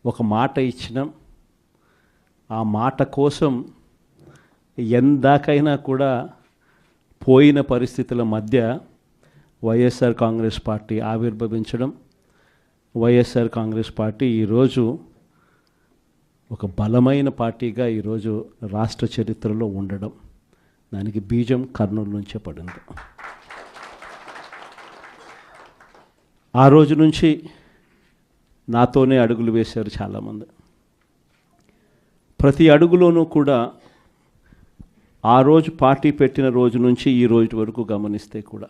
ఒక మాట ఇచ్చినాం. ఆ మాట కోసం ఎందాకైనా కూడా పోయిన పరిస్థితుల మధ్య వైఎస్ఆర్ కాంగ్రెస్ పార్టీ ఆవిర్భవించడం, వైఎస్ఆర్ కాంగ్రెస్ పార్టీ ఈరోజు ఒక బలమైన పార్టీగా ఈరోజు రాష్ట్ర చరిత్రలో ఉండడం, దానికి బీజం కర్నూలు నుంచే పడింది. ఆ రోజు నుంచి నాతోనే అడుగులు వేశారు చాలామంది. ప్రతి అడుగులోనూ కూడా ఆ రోజు పార్టీ పెట్టిన రోజు నుంచి ఈ రోజు వరకు గమనిస్తే కూడా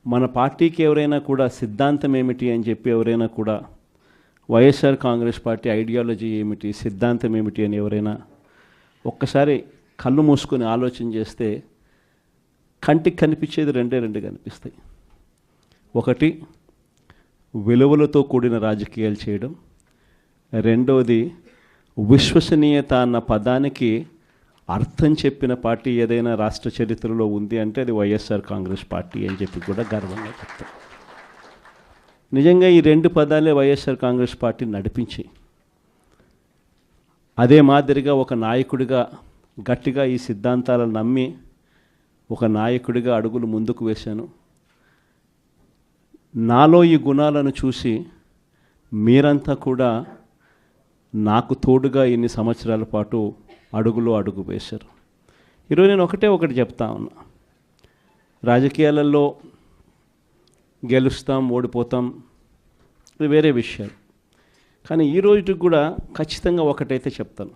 మన పార్టీకి ఎవరైనా కూడా సిద్ధాంతం ఏమిటి అని చెప్పి ఎవరైనా కూడా వైఎస్ఆర్ కాంగ్రెస్ పార్టీ ఐడియాలజీ ఏమిటి, సిద్ధాంతం ఏమిటి అని ఎవరైనా ఒక్కసారి కళ్ళు మూసుకొని ఆలోచన చేస్తే కంటికి కనిపించేది రెండు కనిపిస్తాయి. ఒకటి, విలువలతో కూడిన రాజకీయాలు చేయడం. రెండవది, విశ్వసనీయత అన్న పదానికి అర్థం చెప్పిన పార్టీ ఏదైనా రాష్ట్ర చరిత్రలో ఉంది అంటే అది వైఎస్ఆర్ కాంగ్రెస్ పార్టీ అని చెప్పి కూడా గర్వంగా చెప్తాం. నిజంగా ఈ రెండు పదాలే వైఎస్ఆర్ కాంగ్రెస్ పార్టీ నడిపించి, అదే మాదిరిగా ఒక నాయకుడిగా గట్టిగా ఈ సిద్ధాంతాలను నమ్మి ఒక నాయకుడిగా అడుగులు ముందుకు వేశాను. నాలో ఈ గుణాలను చూసి మీరంతా కూడా నాకు తోడుగా ఇన్ని సంవత్సరాల పాటు అడుగు వేశారు. ఈరోజు నేను ఒకటి చెప్తా ఉన్నా, రాజకీయాలలో గెలుస్తాం, ఓడిపోతాం, ఇది వేరే విషయాలు. కానీ ఈ రోజుకి కూడా ఖచ్చితంగా ఒకటైతే చెప్తాను,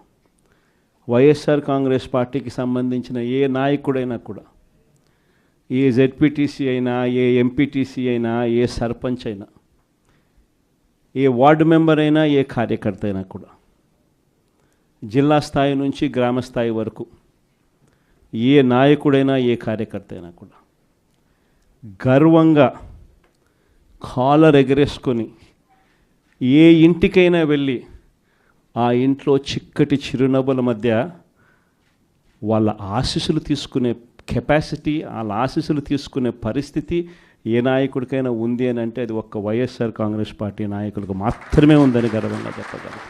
వైఎస్ఆర్ కాంగ్రెస్ పార్టీకి సంబంధించిన ఏ నాయకుడైనా కూడా, ఏ జెడ్పీటీసీ అయినా, ఏ ఎంపీటీసీ అయినా, ఏ సర్పంచ్ అయినా, ఏ వార్డు మెంబర్ అయినా, ఏ కార్యకర్త అయినా కూడా, జిల్లా స్థాయి నుంచి గ్రామ స్థాయి వరకు ఏ నాయకుడైనా, ఏ కార్యకర్త అయినా కూడా గర్వంగా కాలర్ ఎగరేసుకొని ఏ ఇంటికైనా వెళ్ళి ఆ ఇంట్లో చిక్కటి చిరునవ్వుల మధ్య వాళ్ళ ఆశీస్సులు తీసుకునే కెపాసిటీ, వాళ్ళ ఆశీస్సులు తీసుకునే పరిస్థితి ఏ నాయకుడికైనా ఉంది అని అంటే అది ఒక్క వైఎస్ఆర్ కాంగ్రెస్ పార్టీ నాయకులకు మాత్రమే ఉందని గర్వంగా చెప్పగలను.